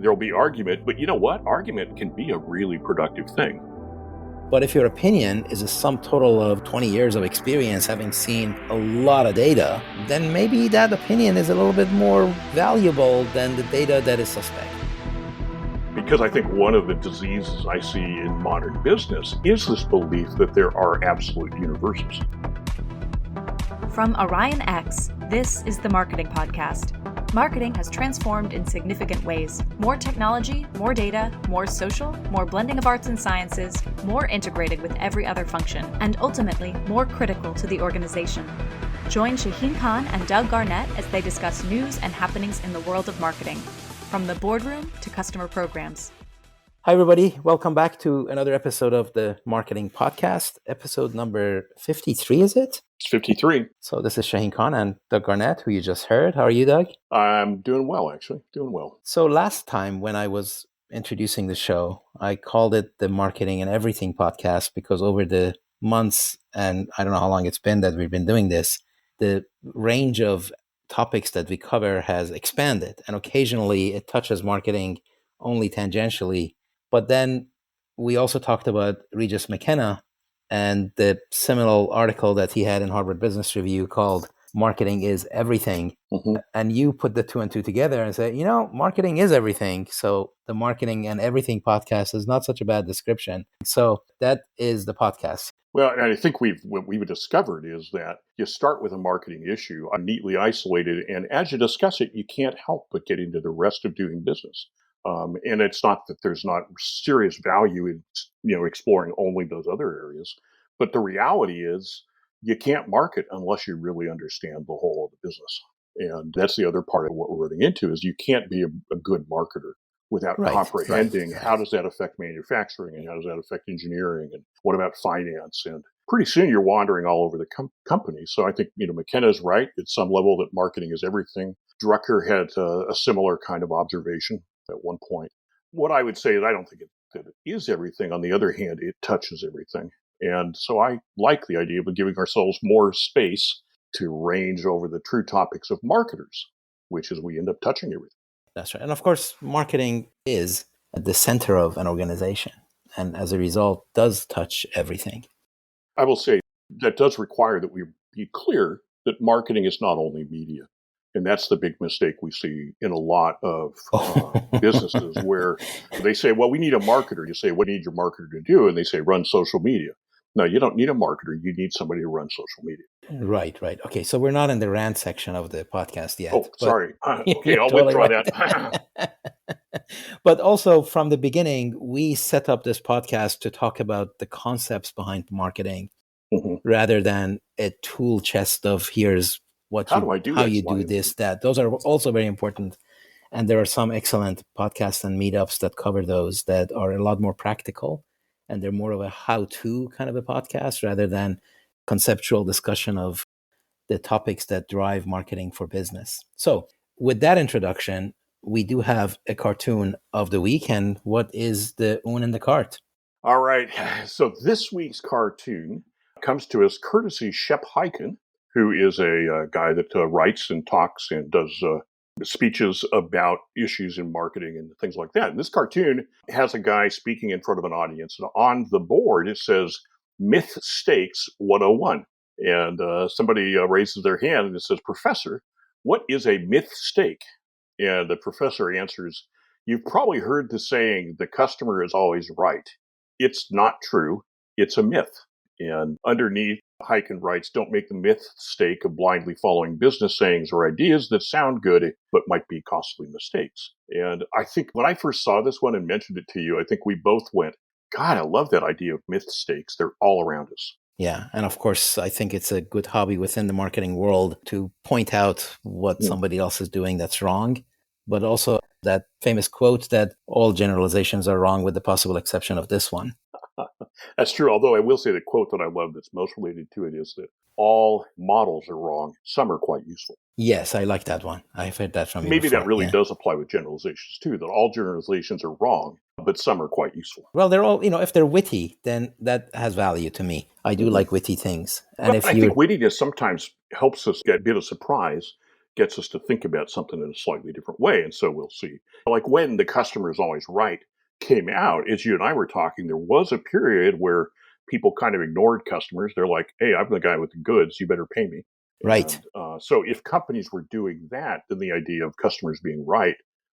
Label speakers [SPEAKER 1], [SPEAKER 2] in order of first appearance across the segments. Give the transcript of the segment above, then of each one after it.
[SPEAKER 1] There'll be argument, but you know what? Argument can be a really productive thing.
[SPEAKER 2] But if your opinion is a sum total of 20 years of experience, having seen a lot of data, then maybe that opinion is a little bit more valuable than the data that is suspect.
[SPEAKER 1] Because I think one of the diseases I see in modern business is this belief that there are absolute universals.
[SPEAKER 3] From Orion X, this is the Marketing Podcast. Marketing has transformed in significant ways. More technology, more data, more social, more blending of arts and sciences, more integrated with every other function, and ultimately more critical to the organization. Join Shaheen Khan and Doug Garnett as they discuss news and happenings in the world of marketing, from the boardroom to customer programs.
[SPEAKER 2] Hi, everybody. Welcome back to another episode of the Marketing Podcast, episode number 53, is it?
[SPEAKER 1] It's 53.
[SPEAKER 2] So this is Shaheen Khan and Doug Garnett, who you just heard. How are you, Doug?
[SPEAKER 1] I'm doing well, actually. Doing well.
[SPEAKER 2] So last time when I was introducing the show, I called it the Marketing and Everything Podcast because over the months, and I don't know how long it's been that we've been doing this, the range of topics that we cover has expanded. And occasionally it touches marketing only tangentially. But then we also talked about Regis McKenna and the seminal article that he had in Harvard Business Review called Marketing is Everything.
[SPEAKER 1] Mm-hmm.
[SPEAKER 2] And you put the two and two together and said, marketing is everything. So the Marketing and Everything podcast is not such a bad description. So that is the podcast.
[SPEAKER 1] Well, and I think what we've discovered is that you start with a marketing issue, neatly isolated, and as you discuss it, you can't help but get into the rest of doing business. And it's not that there's not serious value in, exploring only those other areas, but the reality is you can't market unless you really understand the whole of the business. And that's the other part of what we're running into is you can't be a good marketer without comprehending how does that affect manufacturing and how does that affect engineering and what about finance? And pretty soon you're wandering all over the company. So I think, McKenna's right at some level that marketing is everything. Drucker had a similar kind of observation at one point. What I would say is I don't think that it is everything. On the other hand, it touches everything. And so I like the idea of giving ourselves more space to range over the true topics of marketers, which is we end up touching everything.
[SPEAKER 2] That's right. And of course, marketing is at the center of an organization. And as a result, does touch everything.
[SPEAKER 1] I will say that does require that we be clear that marketing is not only media. And that's the big mistake we see in a lot of businesses where they say, well, we need a marketer. You say, what do you need your marketer to do? And they say, run social media. No, you don't need a marketer. You need somebody to run social media.
[SPEAKER 2] Right. Okay, so we're not in the rant section of the podcast yet.
[SPEAKER 1] Oh, sorry. Okay, I'll totally withdraw that.
[SPEAKER 2] But also from the beginning, we set up this podcast to talk about the concepts behind marketing rather than a tool chest of here's how you do this, that. Those are also very important. And there are some excellent podcasts and meetups that cover those that are a lot more practical. And they're more of a how-to kind of a podcast rather than conceptual discussion of the topics that drive marketing for business. So with that introduction, we do have a cartoon of the week. And what is the un in the cart?
[SPEAKER 1] All right. So this week's cartoon comes to us courtesy Shep Hyken, who is a guy that writes and talks and does speeches about issues in marketing and things like that. And this cartoon has a guy speaking in front of an audience. And on the board, it says, Myth Stakes 101. And somebody raises their hand and it says, Professor, what is a myth stake? And the professor answers, you've probably heard the saying, the customer is always right. It's not true. It's a myth. And underneath, Hyken writes, don't make the myth mistake of blindly following business sayings or ideas that sound good but might be costly mistakes. And I think when I first saw this one and mentioned it to you, I think we both went, God, I love that idea of myth stakes. They're all around us.
[SPEAKER 2] Yeah. And of course, I think it's a good hobby within the marketing world to point out what somebody else is doing that's wrong. But also that famous quote that all generalizations are wrong with the possible exception of this one.
[SPEAKER 1] That's true. Although I will say the quote that I love that's most related to it is that all models are wrong. Some are quite useful.
[SPEAKER 2] Yes, I like that one. I've heard that from you
[SPEAKER 1] Maybe
[SPEAKER 2] before.
[SPEAKER 1] That really does apply with generalizations too, that all generalizations are wrong, but some are quite useful.
[SPEAKER 2] Well, they're all, if they're witty, then that has value to me. I do like witty things.
[SPEAKER 1] And I think wittiness sometimes helps us get a bit of surprise, gets us to think about something in a slightly different way. And so we'll see. Like when The Customer is Always Right came out, as you and I were talking, there was a period where people kind of ignored customers. They're like, hey, I'm the guy with the goods. You better pay me.
[SPEAKER 2] Right.
[SPEAKER 1] And so if companies were doing that, then the idea of customers being right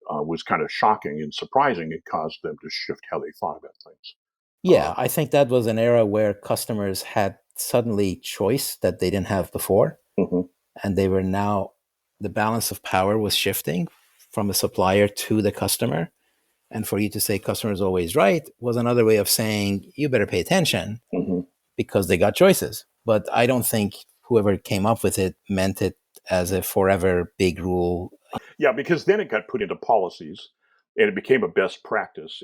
[SPEAKER 1] was kind of shocking and surprising. It caused them to shift how they thought about things.
[SPEAKER 2] Yeah, I think that was an era where customers had suddenly choice that they didn't have before.
[SPEAKER 1] Mhm.
[SPEAKER 2] And they were now, the balance of power was shifting from a supplier to the customer. And for you to say customer is always right was another way of saying you better pay attention
[SPEAKER 1] Mhm.
[SPEAKER 2] because they got choices. But I don't think whoever came up with it meant it as a forever big rule.
[SPEAKER 1] Yeah, because then it got put into policies and it became a best practice.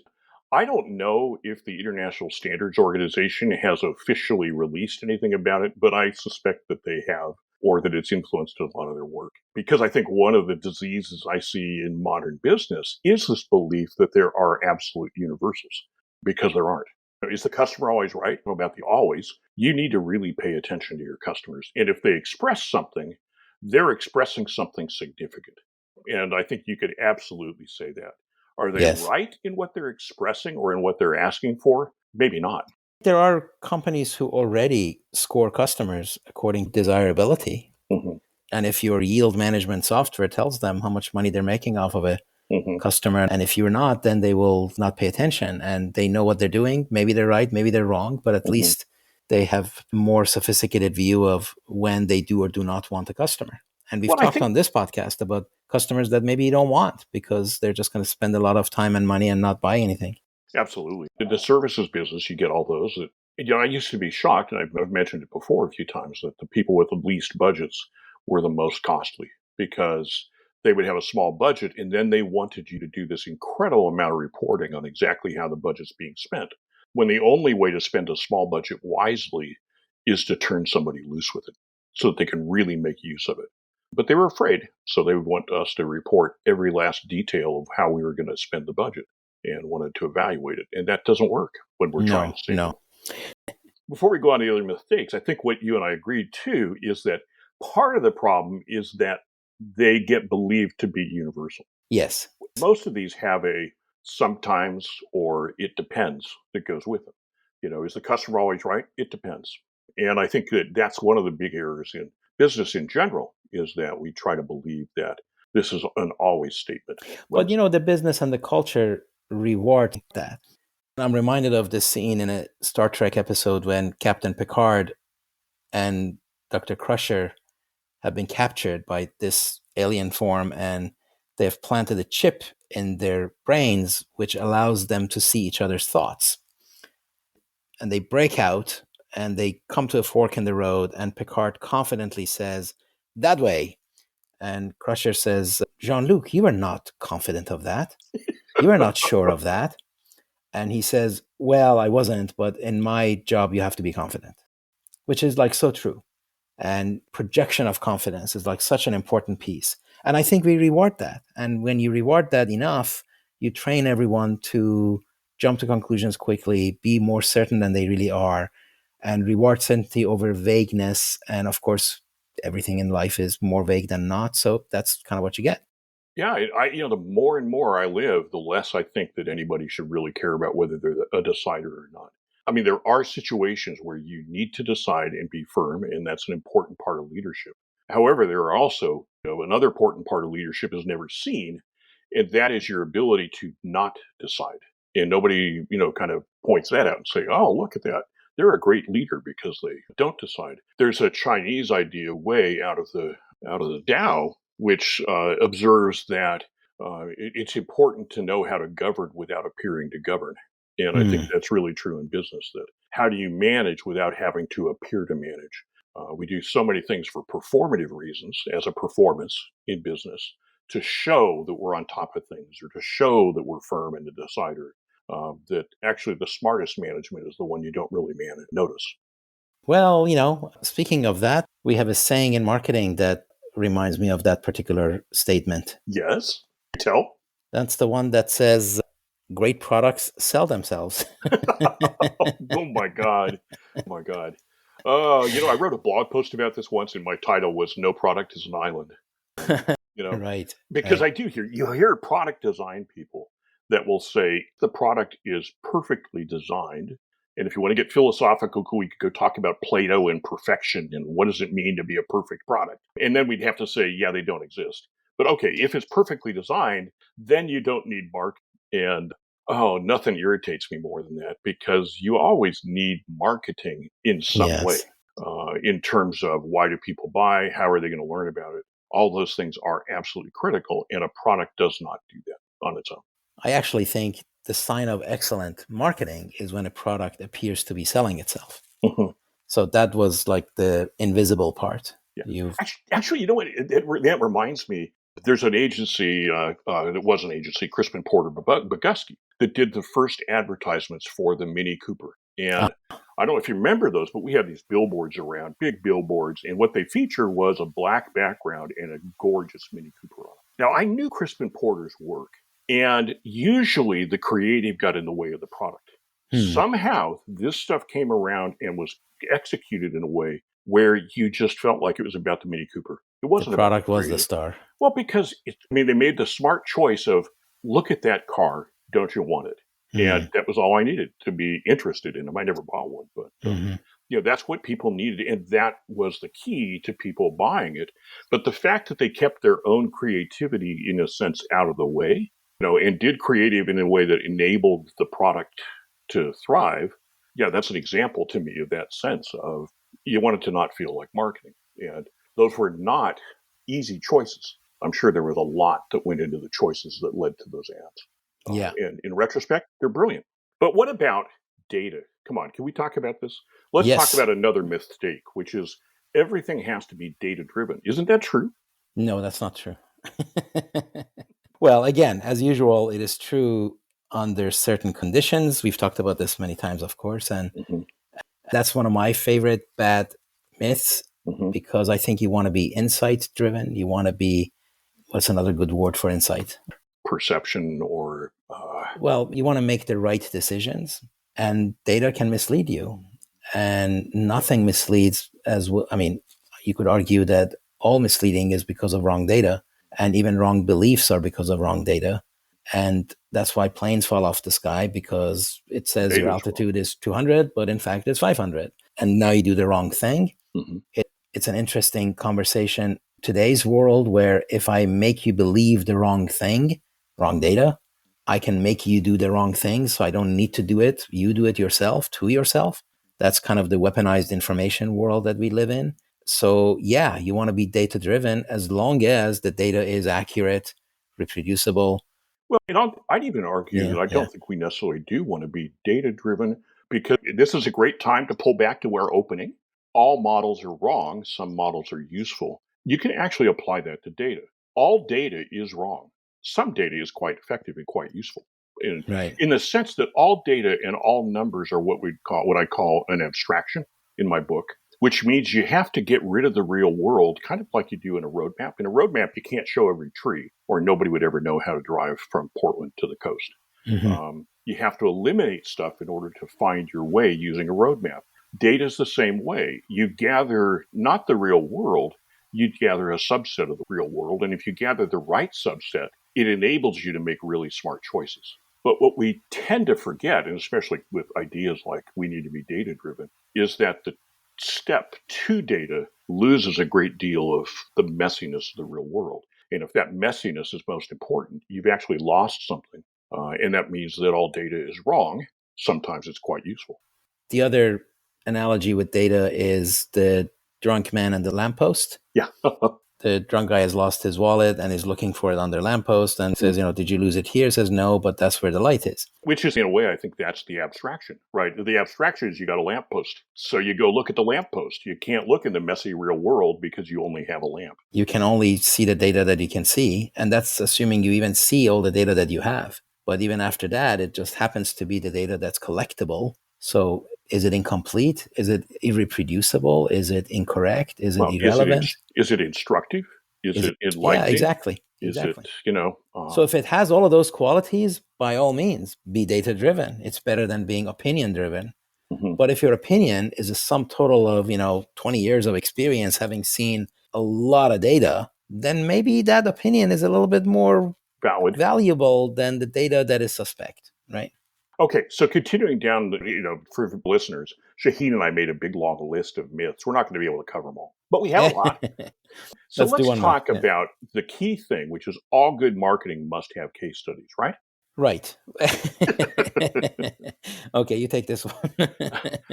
[SPEAKER 1] I don't know if the International Standards Organization has officially released anything about it, but I suspect that they have, or that it's influenced a lot of their work. Because I think one of the diseases I see in modern business is this belief that there are absolute universals, because there aren't. Is the customer always right? About the always, you need to really pay attention to your customers. And if they express something, they're expressing something significant. And I think you could absolutely say that. Are they
[SPEAKER 2] Yes.
[SPEAKER 1] right in what they're expressing or in what they're asking for? Maybe not.
[SPEAKER 2] There are companies who already score customers according to desirability.
[SPEAKER 1] Mhm.
[SPEAKER 2] And if your yield management software tells them how much money they're making off of a
[SPEAKER 1] Mhm.
[SPEAKER 2] customer, and if you're not, then they will not pay attention and they know what they're doing. Maybe they're right, maybe they're wrong, but at
[SPEAKER 1] Mhm.
[SPEAKER 2] least they have more sophisticated view of when they do or do not want a customer. And we've
[SPEAKER 1] Well, I
[SPEAKER 2] talked
[SPEAKER 1] think
[SPEAKER 2] on this podcast about customers that maybe you don't want because they're just going to spend a lot of time and money and not buy anything.
[SPEAKER 1] absolutely. In the services business, you get all those that, I used to be shocked, and I've mentioned it before a few times, that the people with the least budgets were the most costly because they would have a small budget and then they wanted you to do this incredible amount of reporting on exactly how the budget's being spent. When the only way to spend a small budget wisely is to turn somebody loose with it so that they can really make use of it. But they were afraid, so they would want us to report every last detail of how we were going to spend the budget and wanted to evaluate it. And that doesn't work when we're trying
[SPEAKER 2] No,
[SPEAKER 1] to save
[SPEAKER 2] no.
[SPEAKER 1] money. Before we go on to the other mistakes, I think what you and I agreed too is that part of the problem is that they get believed to be universal.
[SPEAKER 2] Yes.
[SPEAKER 1] Most of these have a sometimes or it depends that goes with them. Is the customer always right? It depends. And I think that that's one of the big errors in business in general is that we try to believe that this is an always statement.
[SPEAKER 2] But the business and the culture reward that. I'm reminded of this scene in a Star Trek episode when Captain Picard and Dr. Crusher have been captured by this alien form and they've planted a chip in their brains which allows them to see each other's thoughts. And they break out and they come to a fork in the road and Picard confidently says, "That way." And Crusher says, "Jean-Luc, you are not confident of that. You are not sure of that." And he says, "Well, I wasn't, but in my job, you have to be confident," which is like so true. And projection of confidence is like such an important piece. And I think we reward that. And when you reward that enough, you train everyone to jump to conclusions quickly, be more certain than they really are, and reward certainty over vagueness. And of course, everything in life is more vague than not. So that's kind of what you get.
[SPEAKER 1] Yeah, the more and more I live, the less I think that anybody should really care about whether they're a decider or not. I mean, there are situations where you need to decide and be firm, and that's an important part of leadership. However, there are also, another important part of leadership is never seen, and that is your ability to not decide. And nobody, kind of points that out and say, "Oh, look at that. They're a great leader because they don't decide." There's a Chinese idea way out of the Tao which observes that it's important to know how to govern without appearing to govern. And I think
[SPEAKER 2] Mm.
[SPEAKER 1] that's really true in business, that how do you manage without having to appear to manage? We do so many things for performative reasons as a performance in business to show that we're on top of things or to show that we're firm and a decider. That actually the smartest management is the one you don't really notice.
[SPEAKER 2] Well, speaking of that, we have a saying in marketing that reminds me of that particular statement.
[SPEAKER 1] Yes. Tell.
[SPEAKER 2] That's the one that says great products sell themselves.
[SPEAKER 1] Oh my God. Oh my God. I wrote a blog post about this once, and my title was "No Product is an Island." You know,
[SPEAKER 2] Right.
[SPEAKER 1] because
[SPEAKER 2] Right.
[SPEAKER 1] I do you hear product design people that will say the product is perfectly designed. And if you want to get philosophical, we could go talk about Plato and perfection and what does it mean to be a perfect product. And then we'd have to say, yeah, they don't exist. But okay, if it's perfectly designed, then you don't need marketing. And oh, nothing irritates me more than that because you always need marketing in some way,
[SPEAKER 2] Yes.
[SPEAKER 1] in terms of why do people buy? How are they going to learn about it? All those things are absolutely critical, and a product does not do that on its own.
[SPEAKER 2] I actually think the sign of excellent marketing is when a product appears to be selling itself.
[SPEAKER 1] Mhm.
[SPEAKER 2] So that was like the invisible part.
[SPEAKER 1] Yeah.
[SPEAKER 2] You've
[SPEAKER 1] Actually, you know what? That reminds me. There's an agency. It was an agency, Crispin Porter Bogusky, that did the first advertisements for the Mini Cooper.
[SPEAKER 2] uh,
[SPEAKER 1] And I don't know if you remember those, but we had these billboards around, big billboards, and what they featured was a black background and a gorgeous Mini Cooper on it. Now, I knew Crispin Porter's work, and usually the creative got in the way of the product. Somehow, this stuff came around and was executed in a way where you just felt like it was about the Mini Cooper. It
[SPEAKER 2] the
[SPEAKER 1] wasn't about the
[SPEAKER 2] product was the
[SPEAKER 1] creative.
[SPEAKER 2] star.
[SPEAKER 1] Well, because they made the smart choice of look at that car, don't you want it? And that was all I needed to be interested in them. I never bought one, but
[SPEAKER 2] Mm-hmm.
[SPEAKER 1] that's what people needed, and that was the key to people buying it. But the fact that they kept their own creativity, in a sense, out of the way, and did creative in a way that enabled the product to thrive, yeah, that's an example to me of that sense of you want it to not feel like marketing. And those were not easy choices. I'm sure there was a lot that went into the choices that led to those ads.
[SPEAKER 2] Yeah.
[SPEAKER 1] And in retrospect, they're brilliant. But what about data? Come on, can we talk about this? Let's talk
[SPEAKER 2] Yes.
[SPEAKER 1] about another mistake, which is everything has to be data driven. Isn't that true?
[SPEAKER 2] No, that's not true. Well, again, as usual, it is true under certain conditions. We've talked about this many times, of course, and
[SPEAKER 1] Mm-hmm.
[SPEAKER 2] that's one of my favorite bad myths
[SPEAKER 1] Mm-hmm.
[SPEAKER 2] because I think you want to be insight driven. You want to be, what's another good word for insight?
[SPEAKER 1] Perception or
[SPEAKER 2] Well, you want to make the right decisions, and data can mislead you, and nothing misleads as well. I mean, you could argue that all misleading is because of wrong data, and even wrong beliefs are because of wrong data. And that's why planes fall off the sky because it says your
[SPEAKER 1] data's wrong.
[SPEAKER 2] altitude is 200, but in fact it's 500. And now you do the wrong thing.
[SPEAKER 1] Mm-hmm.
[SPEAKER 2] It's an interesting conversation. Today's world where if I make you believe the wrong thing, wrong data, I can make you do the wrong thing. So I don't need to do it. You do it yourself to yourself. That's kind of the weaponized information world that we live in. So yeah, you want to be data driven as long as the data is accurate, reproducible.
[SPEAKER 1] Well, I'd even argue
[SPEAKER 2] Yeah,
[SPEAKER 1] that I
[SPEAKER 2] yeah,
[SPEAKER 1] don't think we necessarily do want to be data driven because this is a great time to pull back to our opening. All models are wrong, some models are useful. You can actually apply that to data. All data is wrong. Some data is quite effective and quite useful. In,
[SPEAKER 2] right.
[SPEAKER 1] in the sense that all data and all numbers are what I call an abstraction in my book, which means you have to get rid of the real world, kind of like you do in a roadmap. In a roadmap, you can't show every tree, or nobody would ever know how to drive from Portland to the coast.
[SPEAKER 2] Mm-hmm.
[SPEAKER 1] You have to eliminate stuff in order to find your way using a roadmap. Data is the same way. You gather not the real world, you gather a subset of the real world. And if you gather the right subset, it enables you to make really smart choices. But what we tend to forget, and especially with ideas like we need to be data driven, is that the step to data loses a great deal of the messiness of the real world. And if that messiness is most important, you've actually lost something. And that means that all data is wrong. Sometimes it's quite useful.
[SPEAKER 2] The other analogy with data is the drunk man and the lamppost.
[SPEAKER 1] Yeah.
[SPEAKER 2] The drunk guy has lost his wallet and is looking for it on their lamppost and says, did you lose it here? Says no, but that's where the light is.
[SPEAKER 1] Which is, in a way, I think that's the abstraction, right? The abstraction is you got a lamppost. So you go look at the lamppost. You can't look in the messy real world because you only have a lamp.
[SPEAKER 2] You can only see the data that you can see. And that's assuming you even see all the data that you have. But even after that, it just happens to be the data that's collectible. So is it incomplete? Is it irreproducible? Is it incorrect? Is it irrelevant?
[SPEAKER 1] Is it instructive? Is it enlightening?
[SPEAKER 2] Yeah, exactly.
[SPEAKER 1] Is
[SPEAKER 2] exactly.
[SPEAKER 1] it,
[SPEAKER 2] so if it has all of those qualities, by all means, be data driven. It's better than being opinion driven.
[SPEAKER 1] Mm-hmm.
[SPEAKER 2] But if your opinion is a sum total of, 20 years of experience, having seen a lot of data, then maybe that opinion is a little bit more
[SPEAKER 1] Valid.
[SPEAKER 2] valuable than the data that is suspect, right?
[SPEAKER 1] Okay, so continuing down, for listeners, Shaheen and I made a big long list of myths. We're not going to be able to cover them all, but we have a lot. So
[SPEAKER 2] Let's do
[SPEAKER 1] let's
[SPEAKER 2] one more.
[SPEAKER 1] talk about the key thing, which is all good marketing must have case studies, right?
[SPEAKER 2] Right. Okay, you take this one.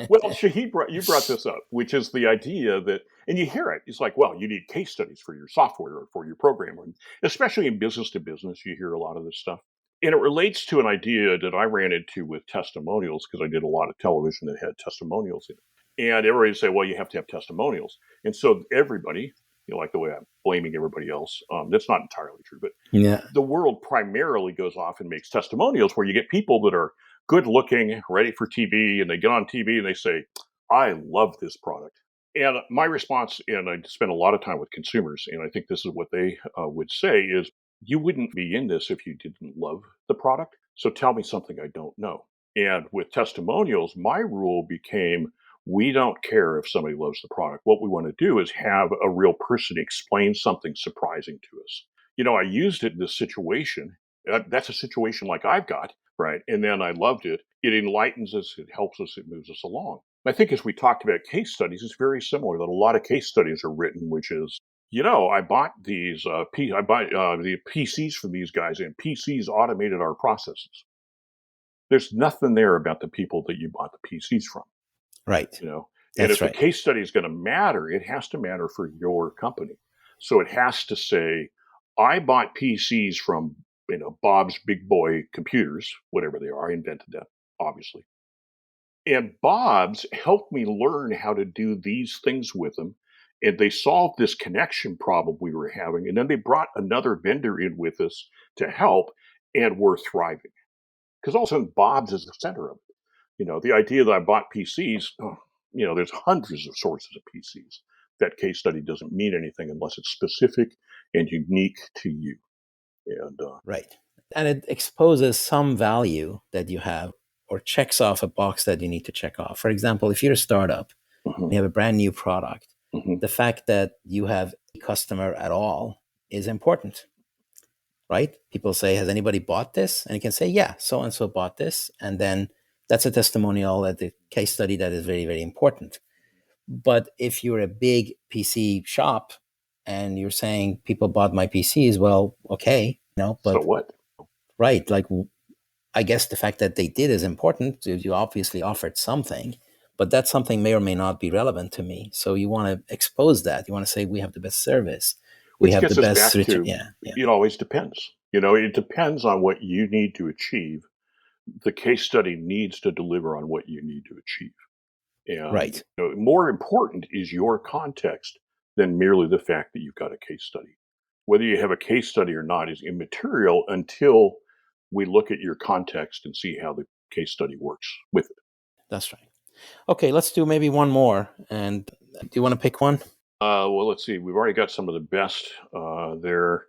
[SPEAKER 1] Well, Shaheen, you brought this up, which is the idea that, and you hear it, it's like, well, you need case studies for your software or for your program, and especially in business to business, you hear a lot of this stuff. And it relates to an idea that I ran into with testimonials because I did a lot of television that had testimonials in it. And everybody would say, well, you have to have testimonials. And so everybody, like the way I'm blaming everybody else, that's not entirely true, but
[SPEAKER 2] Yeah.
[SPEAKER 1] the world primarily goes off and makes testimonials where you get people that are good looking, ready for TV, and they get on TV and they say, I love this product. And my response, and I spend a lot of time with consumers, and I think this is what they would say is, you wouldn't be in this if you didn't love the product. So tell me something I don't know. And with testimonials, my rule became, we don't care if somebody loves the product. What we want to do is have a real person explain something surprising to us. I used it in this situation. That's a situation like I've got, right? And then I loved it. It enlightens us. It helps us. It moves us along. I think as we talked about case studies, it's very similar that a lot of case studies are written, which is, I bought these, I bought the PCs from these guys, and PCs automated our processes. There's nothing there about the people that you bought the PCs from.
[SPEAKER 2] Right.
[SPEAKER 1] And
[SPEAKER 2] That's
[SPEAKER 1] if
[SPEAKER 2] right.
[SPEAKER 1] the case study is going to matter, it has to matter for your company. So it has to say, I bought PCs from, Bob's Big Boy Computers, whatever they are. I invented that, obviously. And Bob's helped me learn how to do these things with them. And they solved this connection problem we were having. And then they brought another vendor in with us to help, and we're thriving. Because all of a sudden, Bob's is the center of it. The idea that I bought PCs, there's hundreds of sources of PCs. That case study doesn't mean anything unless it's specific and unique to you. And
[SPEAKER 2] Right. And it exposes some value that you have or checks off a box that you need to check off. For example, if you're a startup,
[SPEAKER 1] mhm,
[SPEAKER 2] you have a brand new product,
[SPEAKER 1] mhm.
[SPEAKER 2] the fact that you have a customer at all is important, right? People say, has anybody bought this? And you can say, yeah, so-and-so bought this. And then that's a testimonial at the case study that is very, very important. But if you're a big PC shop and you're saying people bought my PCs, well, okay,
[SPEAKER 1] So
[SPEAKER 2] but
[SPEAKER 1] what?
[SPEAKER 2] right, like I guess the fact that they did is important. You obviously offered something, but that something may or may not be relevant to me. So you want to expose that. You want to say we have the best service, we
[SPEAKER 1] Which
[SPEAKER 2] have the
[SPEAKER 1] gets us
[SPEAKER 2] best
[SPEAKER 1] back
[SPEAKER 2] return.
[SPEAKER 1] to,
[SPEAKER 2] Yeah, yeah,
[SPEAKER 1] it always depends. It depends on what you need to achieve. The case study needs to deliver on what you need to achieve. And
[SPEAKER 2] right.
[SPEAKER 1] more important is your context than merely the fact that you've got a case study. Whether you have a case study or not is immaterial until we look at your context and see how the case study works with it.
[SPEAKER 2] That's right. Okay, let's do maybe one more. And do you want to pick one?
[SPEAKER 1] Well, let's see. We've already got some of the best there.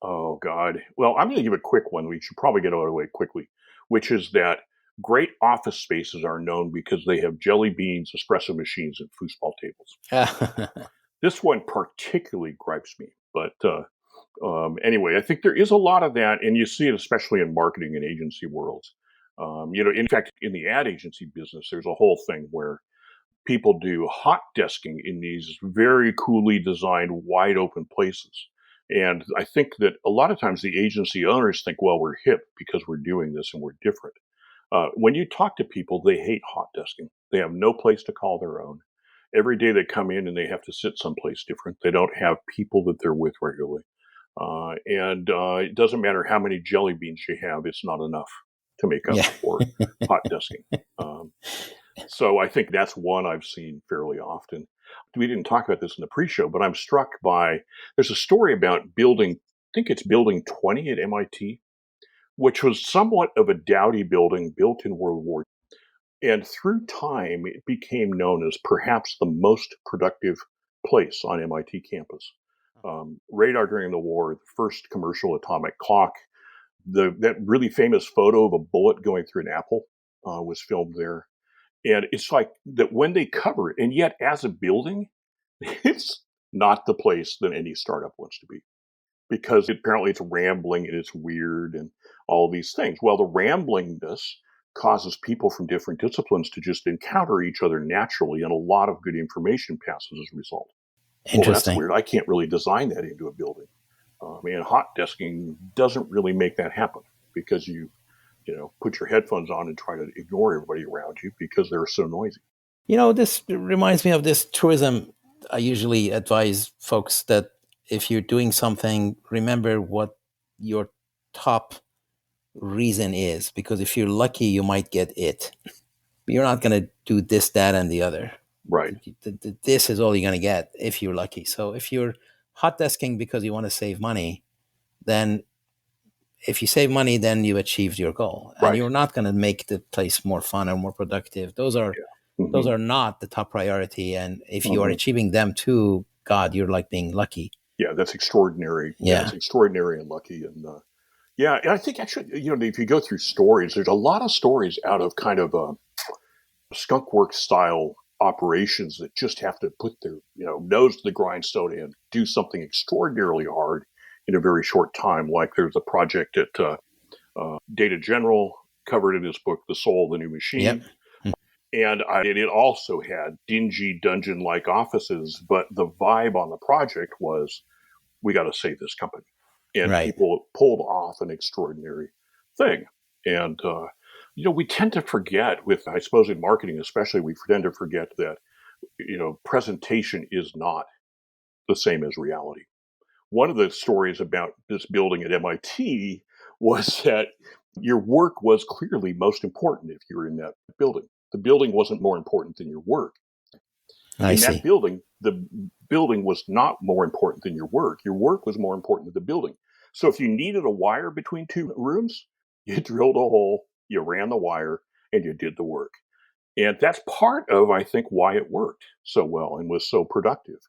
[SPEAKER 1] Oh, God. Well, I'm going to give a quick one. We should probably get out of the way quickly, which is that great office spaces are known because they have jelly beans, espresso machines, and foosball tables. This one particularly gripes me. But anyway, I think there is a lot of that, and you see it especially in marketing and agency worlds. In fact, in the ad agency business, there's a whole thing where people do hot desking in these very coolly designed, wide open places. And I think that a lot of times the agency owners think, well, we're hip because we're doing this and we're different. When you talk to people, they hate hot desking. They have no place to call their own. Every day they come in and they have to sit someplace different. They don't have people that they're with regularly. And it doesn't matter how many jelly beans you have, it's not enough to make up
[SPEAKER 2] Yeah.
[SPEAKER 1] for hot desking. So I think that's one I've seen fairly often. We didn't talk about this in the pre-show, but I'm struck by, there's a story about building, I think it's building 20 at MIT, which was somewhat of a dowdy building built in World War II. And through time, it became known as perhaps the most productive place on MIT campus. Radar during the war, the first commercial atomic clock, that really famous photo of a bullet going through an apple was filmed there. And it's like that when they cover it, and yet as a building, it's not the place that any startup wants to be, because apparently it's rambling and it's weird and all these things. Well, the ramblingness causes people from different disciplines to just encounter each other naturally, and a lot of good information passes as a result. Well, that's
[SPEAKER 2] Interesting.
[SPEAKER 1] weird. I can't really design that into a building. And hot desking doesn't really make that happen, because you put your headphones on and try to ignore everybody around you because they're so noisy.
[SPEAKER 2] This reminds me of this tourism. I usually advise folks that if you're doing something, remember what your top reason is, because if you're lucky, you might get it. You're not going to do this, that, and the other.
[SPEAKER 1] Right.
[SPEAKER 2] This is all you're going to get if you're lucky. So if you're hot desking because you want to save money, then if you save money, then you achieved your goal, and
[SPEAKER 1] Right.
[SPEAKER 2] you're not going to make the place more fun or more productive. Those are not the top priority. And if you are achieving them too, God, you're like being lucky.
[SPEAKER 1] Yeah, that's extraordinary.
[SPEAKER 2] Yeah,
[SPEAKER 1] it's extraordinary and lucky. And and I think actually, if you go through stories, there's a lot of stories out of kind of skunkworks style operations that just have to put their nose to the grindstone and do something extraordinarily hard in a very short time. Like there's a project at Data General covered in his book, The Soul of the New Machine.
[SPEAKER 2] Yep.
[SPEAKER 1] And it also had dingy dungeon-like offices, but the vibe on the project was, we got to save this company. And people pulled off an extraordinary thing. And, we tend to forget I suppose in marketing especially, we tend to forget that, presentation is not the same as reality. One of the stories about this building at MIT was that your work was clearly most important if you were in that building. The building wasn't more important than your work. That building, the building was not more important than your work. Your work was more important than the building. So if you needed a wire between two rooms, you drilled a hole, you ran the wire, and you did the work. And that's part of, I think, why it worked so well and was so productive.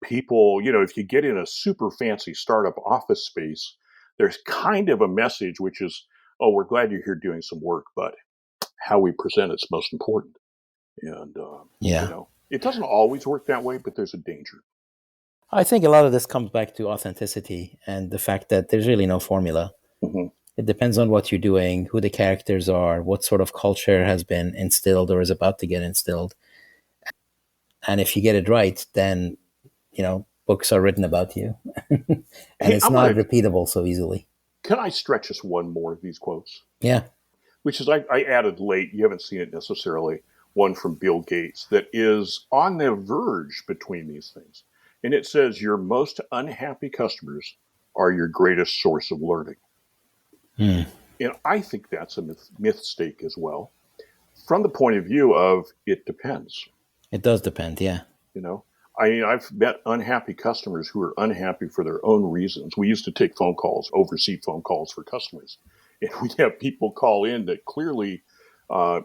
[SPEAKER 1] People, if you get in a super fancy startup office space, there's kind of a message which is, oh, we're glad you're here doing some work, but how we present it's most important. And, it doesn't always work that way, but there's a danger.
[SPEAKER 2] I think a lot of this comes back to authenticity and the fact that there's really no formula.
[SPEAKER 1] Mm-hmm.
[SPEAKER 2] It depends on what you're doing, who the characters are, what sort of culture has been instilled or is about to get instilled. And if you get it right, then, books are written about you. And it's not repeatable so easily.
[SPEAKER 1] Can I stretch us one more of these quotes?
[SPEAKER 2] Yeah.
[SPEAKER 1] Which is, I added late, you haven't seen it necessarily, one from Bill Gates that is on the verge between these things. And it says, your most unhappy customers are your greatest source of learning. And I think that's a myth stake as well, from the point of view of it depends.
[SPEAKER 2] It does depend, yeah.
[SPEAKER 1] I've met unhappy customers who are unhappy for their own reasons. We used to take phone calls, oversee phone calls for customers. And we'd have people call in that clearly,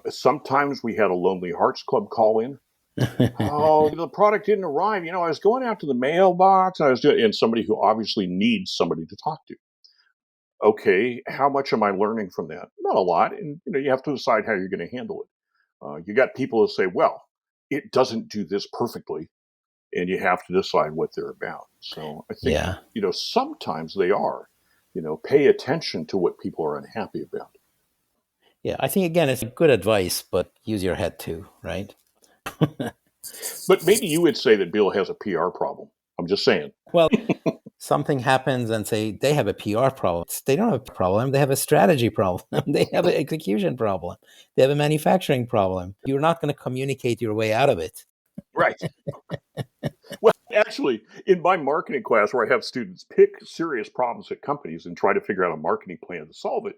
[SPEAKER 1] sometimes we had a Lonely Hearts Club call in. Oh, the product didn't arrive. I was going out to the mailbox and somebody who obviously needs somebody to talk to. Okay, how much am I learning from that? Not a lot. And, you have to decide how you're going to handle it. You got people who say, well, it doesn't do this perfectly. And you have to decide what they're about. So I think, sometimes they are, pay attention to what people are unhappy about.
[SPEAKER 2] Yeah, I think, again, it's good advice, but use your head too, right?
[SPEAKER 1] But maybe you would say that Bill has a PR problem. I'm just saying.
[SPEAKER 2] Well, something happens and say they have a PR problem. They don't have a problem. They have a strategy problem. They have an execution problem. They have a manufacturing problem. You're not going to communicate your way out of it.
[SPEAKER 1] Right. Well, actually, in my marketing class where I have students pick serious problems at companies and try to figure out a marketing plan to solve it,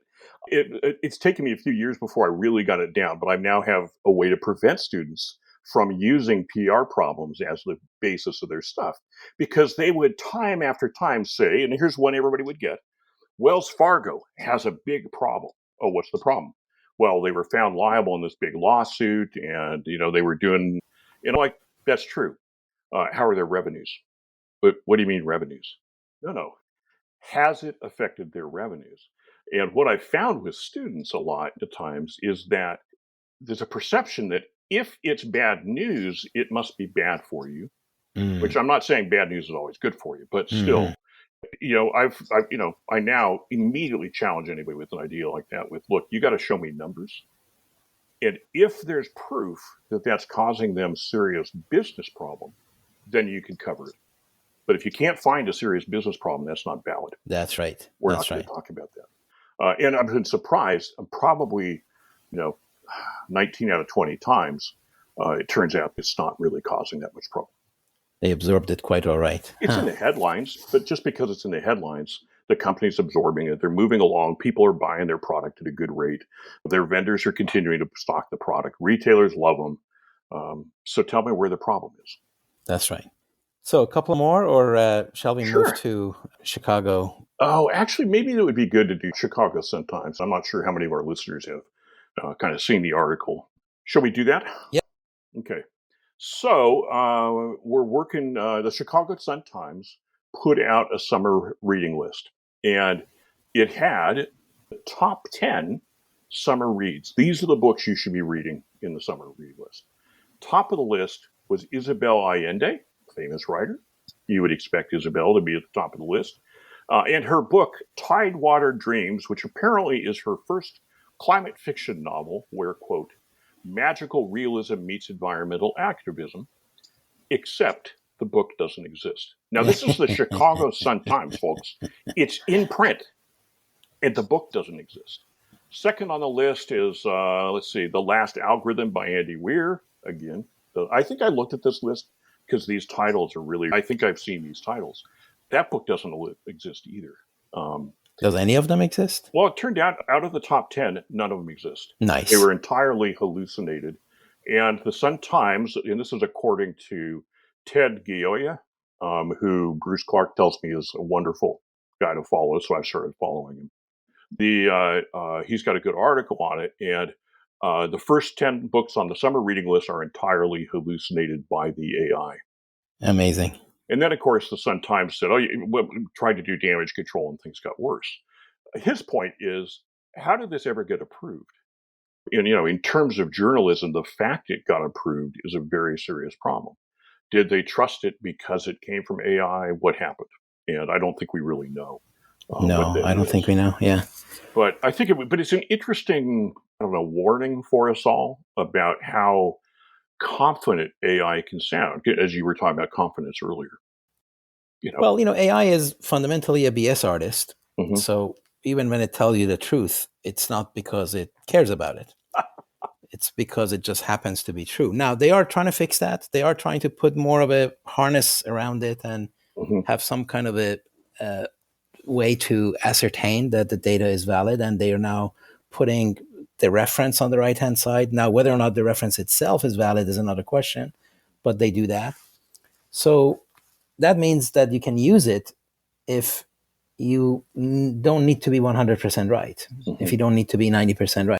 [SPEAKER 1] it's taken me a few years before I really got it down, but I now have a way to prevent students from using PR problems as the basis of their stuff, because they would time after time say, and here's one everybody would get, Wells Fargo has a big problem. Oh, what's the problem? Well, they were found liable in this big lawsuit, and, they were doing, that's true. How are their revenues? But what do you mean revenues? No. Has it affected their revenues? And what I found with students a lot of times is that there's a perception that if it's bad news, it must be bad for you. which I'm not saying bad news is always good for you, but
[SPEAKER 2] Mm-hmm.
[SPEAKER 1] still, I now immediately challenge anybody with an idea like that with, look, you got to show me numbers. And if there's proof that that's causing them serious business problem, then you can cover it. But if you can't find a serious business problem, that's not valid.
[SPEAKER 2] That's right.
[SPEAKER 1] We're
[SPEAKER 2] That's
[SPEAKER 1] not going
[SPEAKER 2] right.
[SPEAKER 1] to talk about that. And I've been surprised. I'm probably, 19 out of 20 times, it turns out it's not really causing that much problem.
[SPEAKER 2] They absorbed it quite all right.
[SPEAKER 1] It's in the headlines, but just because it's in the headlines, the company's absorbing it. They're moving along. People are buying their product at a good rate. Their vendors are continuing to stock the product. Retailers love them. So tell me where the problem is.
[SPEAKER 2] That's right. So a couple more, or shall we move
[SPEAKER 1] Sure.
[SPEAKER 2] to Chicago?
[SPEAKER 1] Oh, actually, maybe it would be good to do Chicago Sun-Times. I'm not sure how many of our listeners have kind of seen the article. Shall we do that?
[SPEAKER 2] Yeah.
[SPEAKER 1] Okay. So we're working, the Chicago Sun-Times put out a summer reading list, and it had the top 10 summer reads. These are the books you should be reading in the summer reading list. Top of the list was Isabel Allende, famous writer. You would expect Isabel to be at the top of the list. And her book, Tidewater Dreams, which apparently is her first climate fiction novel where, quote, magical realism meets environmental activism, except the book doesn't exist. Now, this is the Chicago Sun-Times, folks. It's in print, and the book doesn't exist. Second on the list is, The Last Algorithm by Andy Weir. Again, I think I looked at this list because these titles are really, I think I've seen these titles. That book doesn't exist either.
[SPEAKER 2] Does any of them exist?
[SPEAKER 1] Well, it turned out of the top 10, none of them exist.
[SPEAKER 2] Nice.
[SPEAKER 1] They were entirely hallucinated. And the Sun-Times, and this is according to Ted Gioia, who Bruce Clark tells me is a wonderful guy to follow, so I've started following him. He's got a good article on it, and the first 10 books on the summer reading list are entirely hallucinated by the AI.
[SPEAKER 2] Amazing.
[SPEAKER 1] And then, of course, the Sun-Times said, tried to do damage control and things got worse. His point is, how did this ever get approved? And, in terms of journalism, the fact it got approved is a very serious problem. Did they trust it because it came from AI? What happened? And I don't think we really know.
[SPEAKER 2] No, I don't think we know. Yeah.
[SPEAKER 1] But I think it's an interesting, warning for us all about how confident AI can sound, as you were talking about confidence earlier.
[SPEAKER 2] Well, AI is fundamentally a BS artist.
[SPEAKER 1] Mm-hmm.
[SPEAKER 2] So even when it tells you the truth, it's not because it cares about it. It's because it just happens to be true. Now, they are trying to fix that. They are trying to put more of a harness around it and have some kind of a way to ascertain that the data is valid. And they are now putting the reference on the right-hand side. Now, whether or not the reference itself is valid is another question, but they do that. So that means that you can use it if you don't need to be 100% right, if you don't need to be 90% right.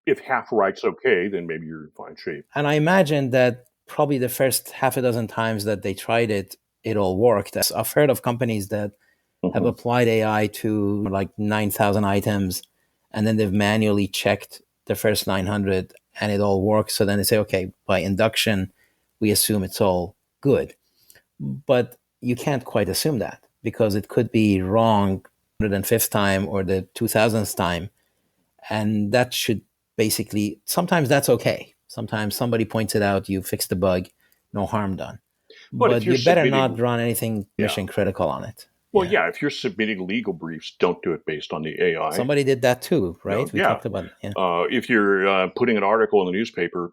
[SPEAKER 1] If half right's okay, then maybe you're in fine shape.
[SPEAKER 2] And I imagine that probably the first half a dozen times that they tried it, it all worked. I've heard of companies that have applied AI to like 9,000 items, and then they've manually checked the first 900 and it all works. So then they say, okay, by induction, we assume it's all good. But you can't quite assume that because it could be wrong 105th time or the 2000th time. And that should basically, sometimes that's okay. Sometimes somebody points it out, you fix the bug, no harm done. But you better not run anything mission critical on it.
[SPEAKER 1] Well, if you're submitting legal briefs, don't do it based on the AI.
[SPEAKER 2] Somebody did that too, right? We talked about it. Yeah.
[SPEAKER 1] If you're putting an article in the newspaper,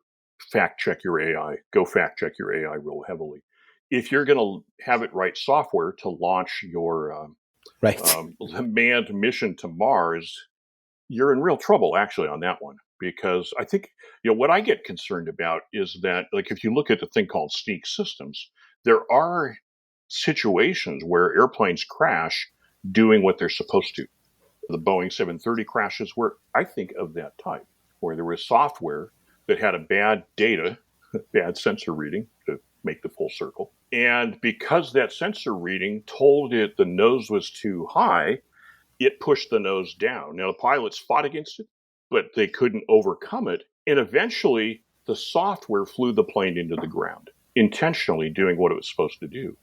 [SPEAKER 1] fact check your AI. Go fact check your AI real heavily. If you're going to have it write software to launch your manned mission to Mars, you're in real trouble actually on that one. Because I think, what I get concerned about is that, like, if you look at the thing called sneak systems, there are situations where airplanes crash doing what they're supposed to. The Boeing 730 crashes were, I think, of that type, where there was software that had a bad sensor reading, to make the full circle. And because that sensor reading told it the nose was too high, it pushed the nose down. Now, the pilots fought against it, but they couldn't overcome it. And eventually, the software flew the plane into the ground. intentionally doing what it was supposed to do.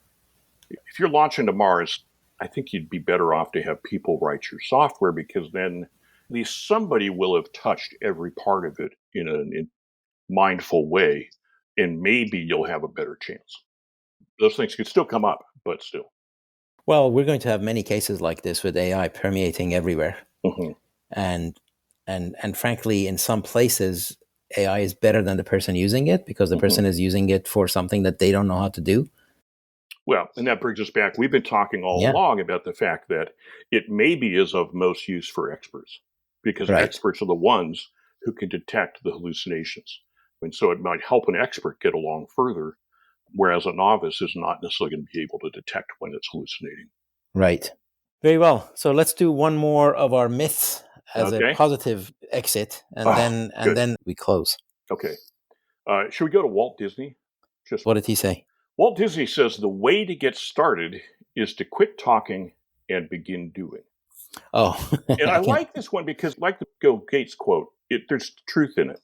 [SPEAKER 1] If you're launching to Mars, I think you'd be better off to have people write your software, because then at least somebody will have touched every part of it in a mindful way, and maybe you'll have a better chance. Those things could still come up, but still.
[SPEAKER 2] Well, we're going to have many cases like this with AI permeating everywhere.
[SPEAKER 1] Mm-hmm.
[SPEAKER 2] And frankly, in some places, AI is better than the person using it, because the person is using it for something that they don't know how to do.
[SPEAKER 1] Well, and that brings us back. We've been talking all along about the fact that it maybe is of most use for experts, because experts are the ones who can detect the hallucinations. And so it might help an expert get along further, whereas a novice is not necessarily going to be able to detect when it's hallucinating.
[SPEAKER 2] Right. Very well. So let's do one more of our myths as a positive exit, and then we close.
[SPEAKER 1] Okay. Should we go to Walt Disney?
[SPEAKER 2] What did he say?
[SPEAKER 1] Walt Disney says the way to get started is to quit talking and begin doing.
[SPEAKER 2] Oh.
[SPEAKER 1] And I like this one because, like the Bill Gates quote, there's truth in it.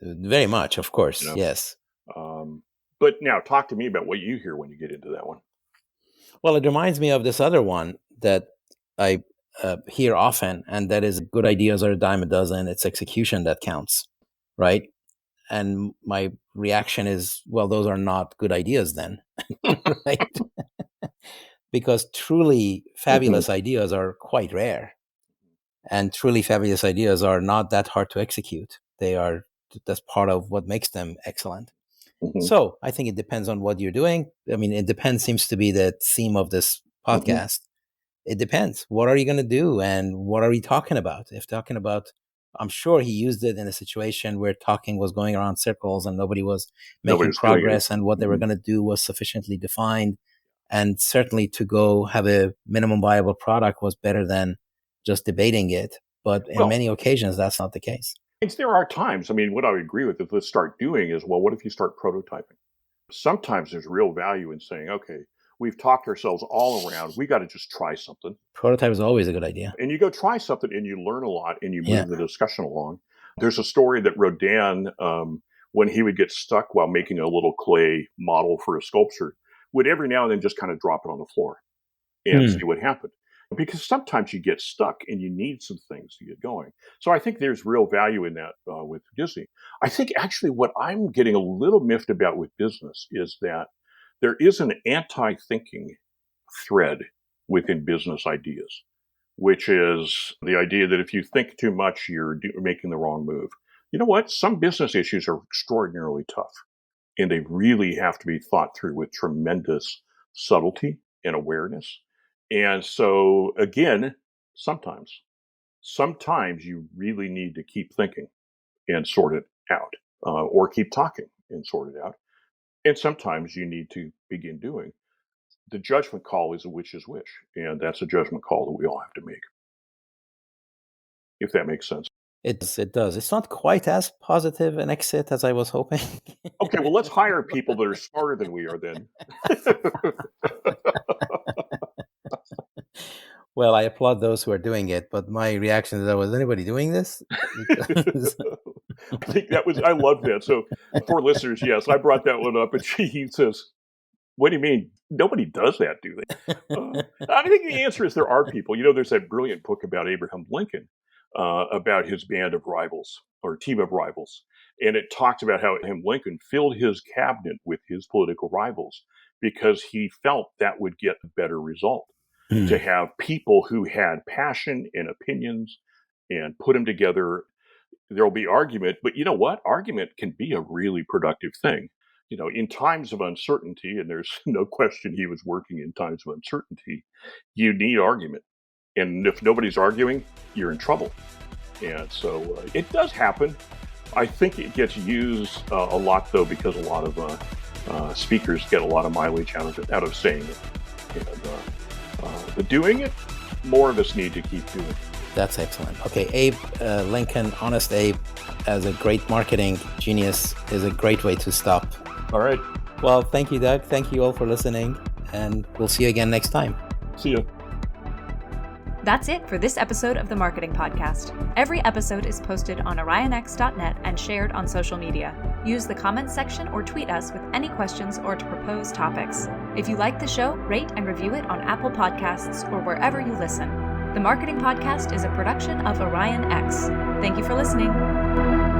[SPEAKER 2] Very much, of course, yes.
[SPEAKER 1] But now talk to me about what you hear when you get into that one.
[SPEAKER 2] Well, it reminds me of this other one that I hear often, and that is, good ideas are a dime a dozen. It's execution that counts, right? And my reaction is, well, those are not good ideas then, right? Because truly fabulous ideas are quite rare. And truly fabulous ideas are not that hard to execute. That's part of what makes them excellent. So I think it depends on what you're doing. I mean, it depends seems to be the theme of this podcast. It depends. What are you going to do? And what are we talking about? If talking about, I'm sure he used it in a situation where talking was going around circles and nobody was making progress, and what they were going to do was sufficiently defined. And certainly to go have a minimum viable product was better than just debating it. But in many occasions, that's not the case.
[SPEAKER 1] There are times, I mean, what I would agree with is, let's start doing is, well, what if you start prototyping? Sometimes there's real value in saying, okay, we've talked ourselves all around. We got to just try something.
[SPEAKER 2] Prototype is always a good idea.
[SPEAKER 1] And you go try something and you learn a lot and you move the discussion along. There's a story that Rodin, when he would get stuck while making a little clay model for a sculpture, would every now and then just kind of drop it on the floor and see what happened. Because sometimes you get stuck and you need some things to get going. So I think there's real value in that with Disney. I think actually what I'm getting a little miffed about with business is that there is an anti-thinking thread within business ideas, which is the idea that if you think too much, you're making the wrong move. You know what? Some business issues are extraordinarily tough, and they really have to be thought through with tremendous subtlety and awareness. And so, again, sometimes you really need to keep thinking and sort it out, or keep talking and sort it out. And sometimes you need to begin doing. The judgment call is a witch's wish, and that's a judgment call that we all have to make, if that makes sense.
[SPEAKER 2] It does. It's not quite as positive an exit as I was hoping.
[SPEAKER 1] Okay, well, let's hire people that are smarter than we are then.
[SPEAKER 2] Well, I applaud those who are doing it, but my reaction is, was anybody doing this?
[SPEAKER 1] I think I love that. So for listeners, yes, I brought that one up, and he says, what do you mean? Nobody does that, do they? I think the answer is there are people. You know, there's that brilliant book about Abraham Lincoln, about his band of rivals or team of rivals. And it talks about how Abraham Lincoln filled his cabinet with his political rivals because he felt that would get a better result. To have people who had passion and opinions and put them together. There'll be argument, but you know what? Argument can be a really productive thing. You know, in times of uncertainty, and there's no question he was working in times of uncertainty, you need argument. And if nobody's arguing, you're in trouble. And so it does happen. I think it gets used a lot, though, because a lot of speakers get a lot of mileage out of saying it. And, but doing it, more of us need to keep doing it.
[SPEAKER 2] That's excellent. Okay, Abe Lincoln, Honest Abe, as a great marketing genius, is a great way to stop.
[SPEAKER 1] All right.
[SPEAKER 2] Well, thank you, Doug. Thank you all for listening, and we'll see you again next time.
[SPEAKER 1] See you.
[SPEAKER 3] That's it for this episode of the Marketing Podcast. Every episode is posted on orionx.net and shared on social media. Use the comments section or tweet us with any questions or to propose topics. If you like the show, rate and review it on Apple Podcasts or wherever you listen. The Marketing Podcast is a production of Orion X. Thank you for listening.